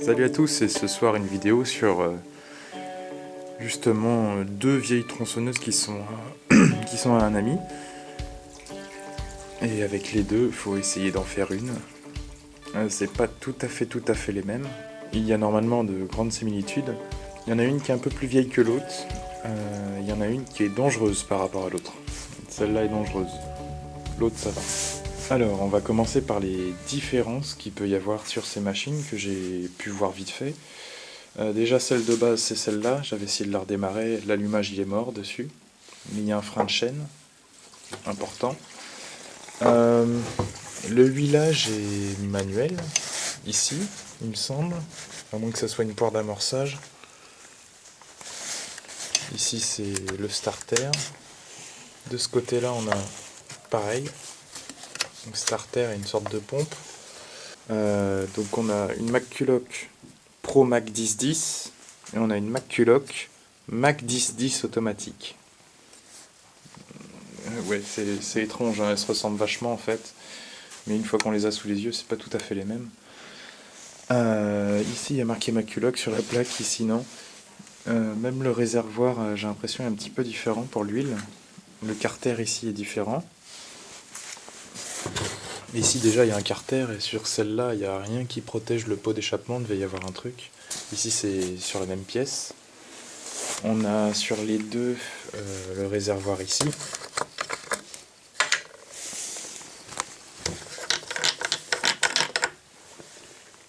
Salut à tous, et ce soir une vidéo sur justement deux vieilles tronçonneuses qui sont à un ami. Et avec les deux, il faut essayer d'en faire une. C'est pas tout à fait les mêmes. Il y a normalement de grandes similitudes. Il y en a une qui est un peu plus vieille que l'autre. Il y en a une qui est dangereuse par rapport à l'autre. Celle-là est dangereuse. L'autre, ça va. Alors, on va commencer par les différences qu'il peut y avoir sur ces machines que j'ai pu voir vite fait. Déjà, celle de base, c'est celle-là. J'avais essayé de la redémarrer. L'allumage, il est mort dessus. Mais il y a un frein de chaîne important. Le huilage est manuel, ici, il me semble. À moins que ça soit une poire d'amorçage. Ici, c'est le starter. De ce côté-là, on a pareil. Donc, starter et une sorte de pompe. Donc, on a une McCulloch Pro Mac 1010 et on a une McCulloch Mac 1010 automatique. Ouais, c'est étrange, hein, elles se ressemblent vachement en fait, mais une fois qu'on les a sous les yeux, c'est pas tout à fait les mêmes. Ici, il y a marqué McCulloch sur la plaque, ici non. Même le réservoir, j'ai l'impression, est un petit peu différent pour l'huile. Le carter ici est différent. Ici déjà il y a un carter et sur celle-là il n'y a rien qui protège le pot d'échappement, il devait y avoir un truc. Ici c'est sur la même pièce. On a sur les deux le réservoir ici.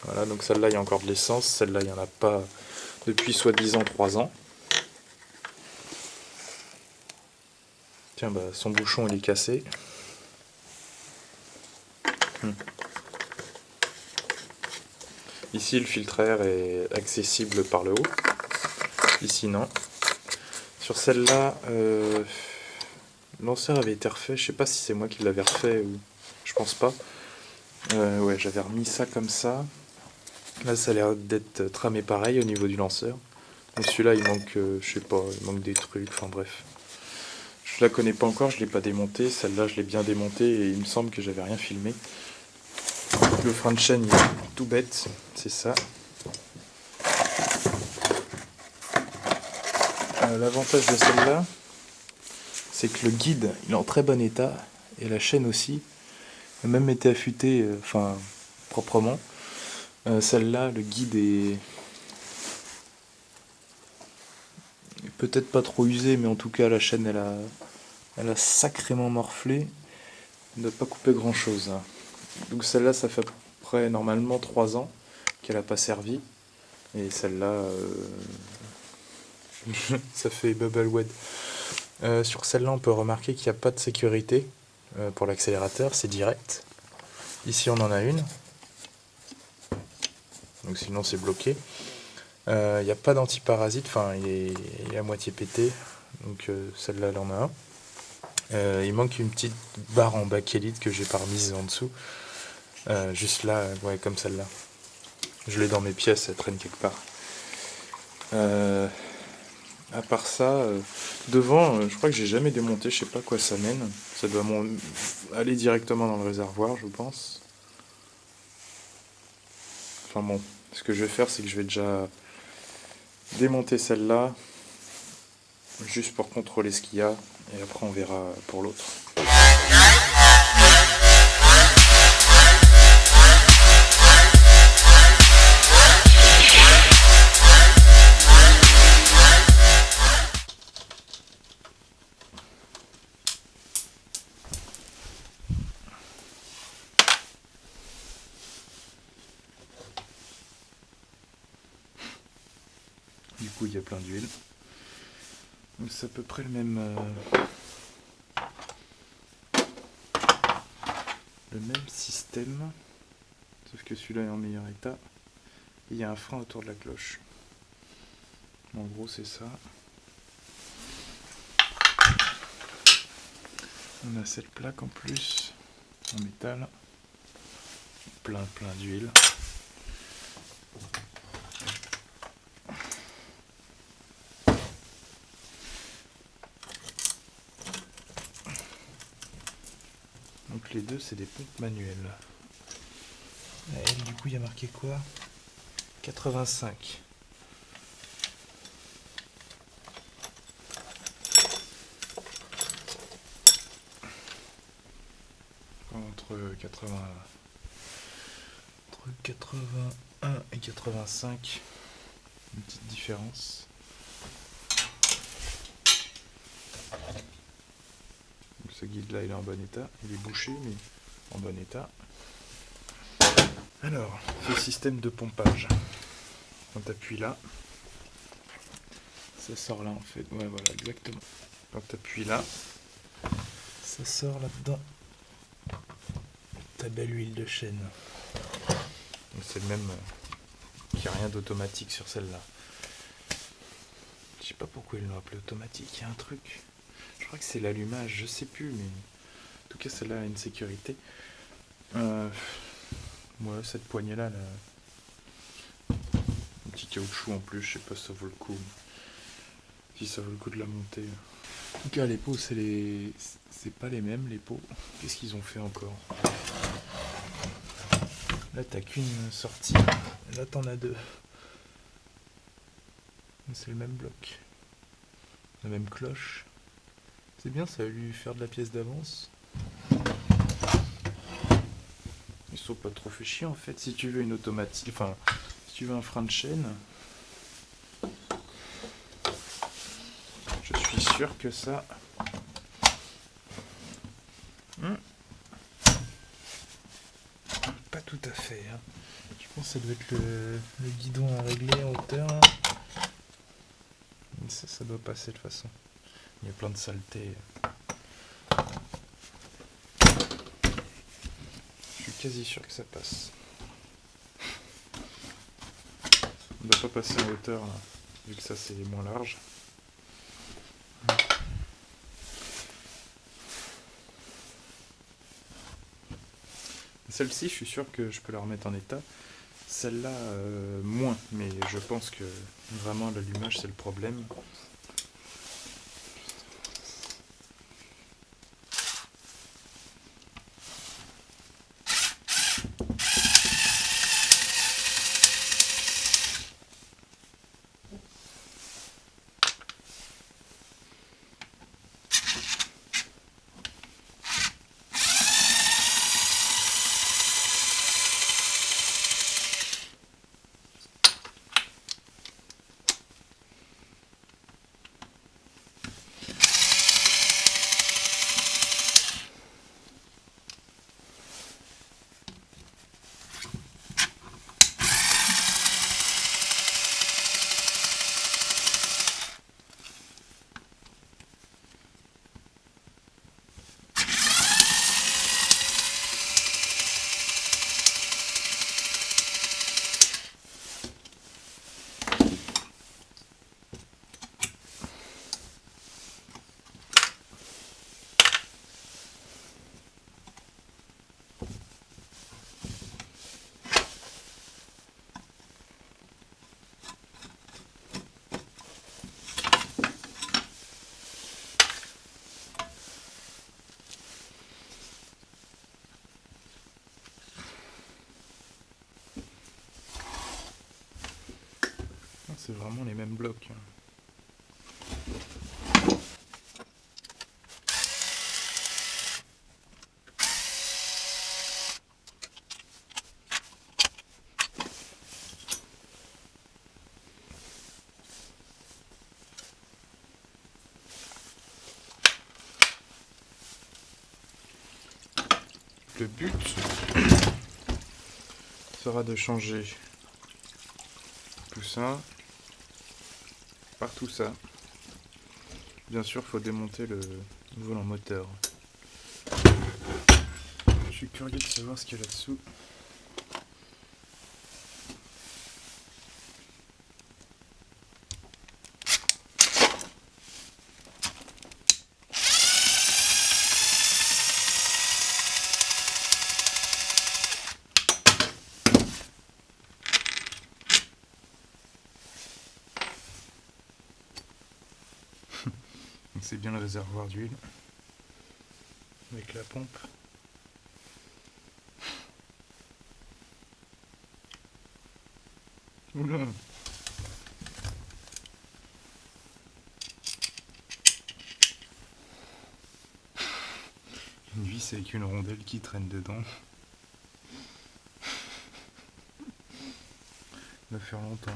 Voilà, donc celle-là il y a encore de l'essence, celle-là il n'y en a pas depuis soi-disant 3 ans. Tiens, bah son bouchon il est cassé. Ici, le filtre à air est accessible par le haut. Ici, non. Sur celle-là, l'ancien avait été refait. Je sais pas si c'est moi qui l'avais refait ou... Je pense pas. Ouais, j'avais remis ça comme ça. Là, ça a l'air d'être tramé pareil au niveau du lanceur. Mais celui-là, il manque, je sais pas, il manque des trucs. Enfin bref. Je la connais pas encore, je l'ai pas démontée. Celle-là, je l'ai bien démontée et il me semble que j'avais rien filmé. Le frein de chaîne, il est tout bête. C'est ça. L'avantage de celle-là, c'est que le guide il est en très bon état et la chaîne aussi a même été affûtée, enfin proprement. Celle-là, le guide est peut-être pas trop usé, mais en tout cas la chaîne elle a sacrément morflé. Elle ne doit pas couper grand chose. Donc celle-là, ça fait à peu près normalement 3 ans qu'elle n'a pas servi. Et celle-là, ça fait bubble wet. Sur celle-là, on peut remarquer qu'il n'y a pas de sécurité pour l'accélérateur, c'est direct. Ici, on en a une. Donc sinon, c'est bloqué. Il n'y a pas d'antiparasite, enfin, il est à moitié pété. Donc celle-là, elle en a un. Il manque une petite barre en bakélite que j'ai pas remise en dessous. Juste là, ouais, comme celle-là. Je l'ai dans mes pièces, elle traîne quelque part. À part ça, devant, je crois que j'ai jamais démonté, je sais pas à quoi ça mène. Ça doit aller directement dans le réservoir, je pense. Enfin bon, ce que je vais faire, c'est que je vais déjà démonter celle-là, juste pour contrôler ce qu'il y a, et après on verra pour l'autre. Du coup, il y a plein d'huile. Donc c'est à peu près le même système, sauf que celui-là est en meilleur état. Et il y a un frein autour de la cloche. En gros, c'est ça. On a cette plaque en plus, en métal. Plein d'huile. Donc les deux, c'est des pompes manuelles. Elle, du coup, il y a marqué quoi? 85. Entre 81 et 85, une petite différence. Donc ce guide là il est en bon état, il est bouché mais en bon état. Alors, ce système de pompage, quand tu appuies là, ça sort là en fait, ouais voilà exactement. Quand tu appuies là, ça sort là-dedans. Ta belle huile de chêne. Donc c'est le même, il n'y a rien d'automatique sur celle-là. Je sais pas pourquoi ils l'ont appelé automatique, il y a un truc. Je crois que c'est l'allumage, je sais plus, mais en tout cas celle-là a une sécurité. Ouais, cette poignée-là, un petit caoutchouc en plus, je sais pas si ça vaut le coup. Si ça vaut le coup de la monter. En tout cas, les pots, c'est pas les mêmes, les pots. Qu'est-ce qu'ils ont fait encore? Là, t'as qu'une sortie. Là, t'en as deux. C'est le même bloc. La même cloche. C'est bien, ça va lui faire de la pièce d'avance. Ils sont pas trop fait chier en fait. Si tu veux une automatique, enfin, si tu veux un frein de chaîne, je suis sûr que ça. Pas tout à fait. Hein. Je pense que ça doit être le guidon à régler en hauteur. Là. Ça doit passer de toute façon. Il y a plein de saletés. Je suis quasi sûr que ça passe. On ne doit pas passer en hauteur là, vu que ça c'est moins large. Celle-ci, je suis sûr que je peux la remettre en état. Celle-là, moins, mais je pense que vraiment l'allumage c'est le problème. C'est vraiment les mêmes blocs. Le but sera de changer tout ça par tout ça. Bien sûr, il faut démonter le volant moteur. Je suis curieux de savoir ce qu'il y a là-dessous. C'est bien le réservoir d'huile avec la pompe. Oula. Une vis avec une rondelle qui traîne dedans. Ça va faire longtemps.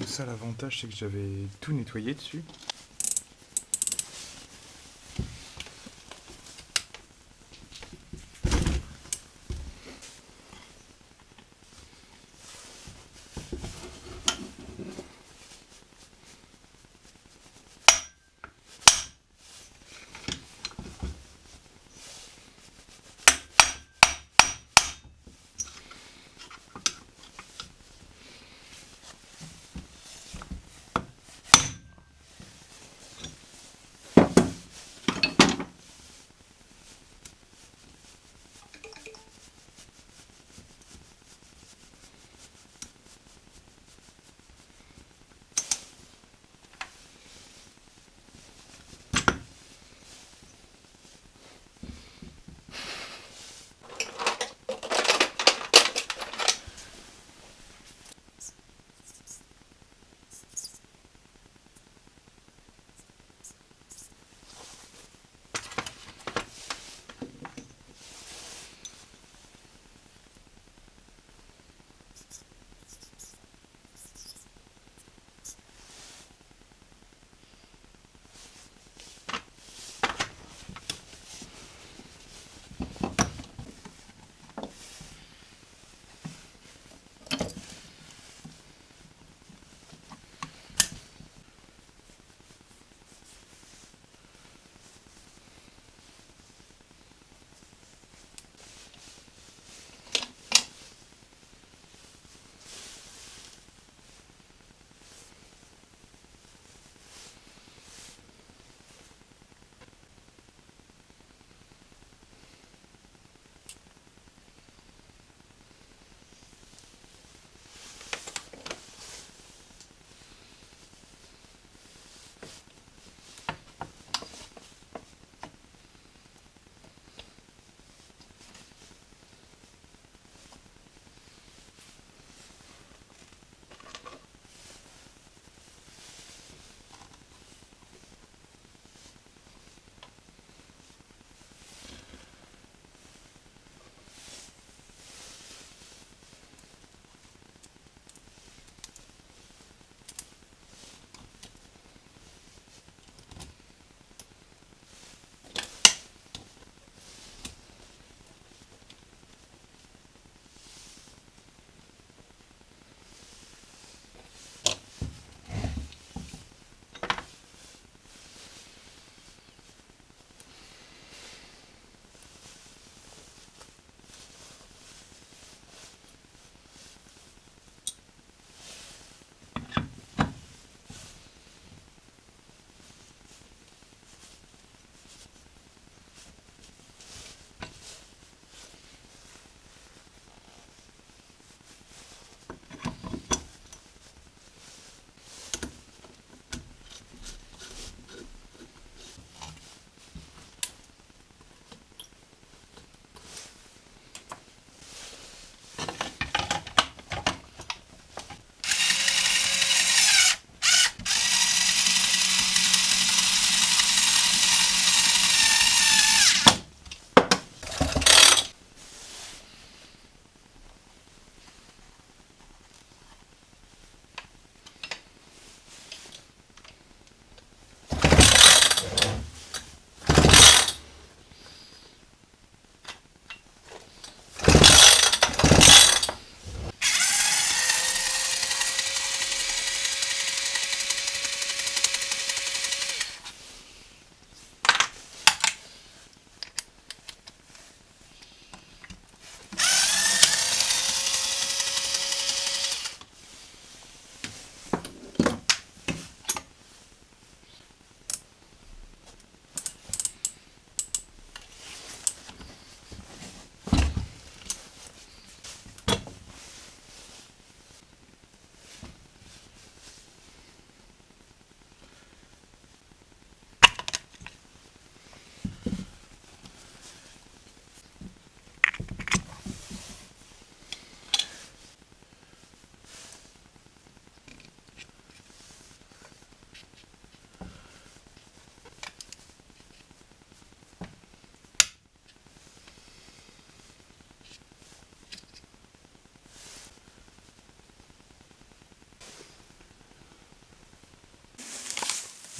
Ça, l'avantage, c'est que j'avais tout nettoyé dessus.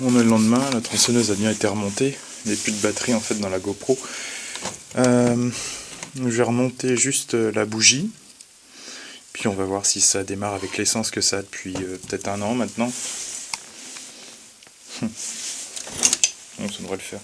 Bon, on est le lendemain, la tronçonneuse a bien été remontée. Il n'y a plus de batterie en fait dans la GoPro. Je vais remonter juste la bougie. Puis on va voir si ça démarre avec l'essence que ça a depuis peut-être 1 an maintenant. Bon, ça devrait le faire.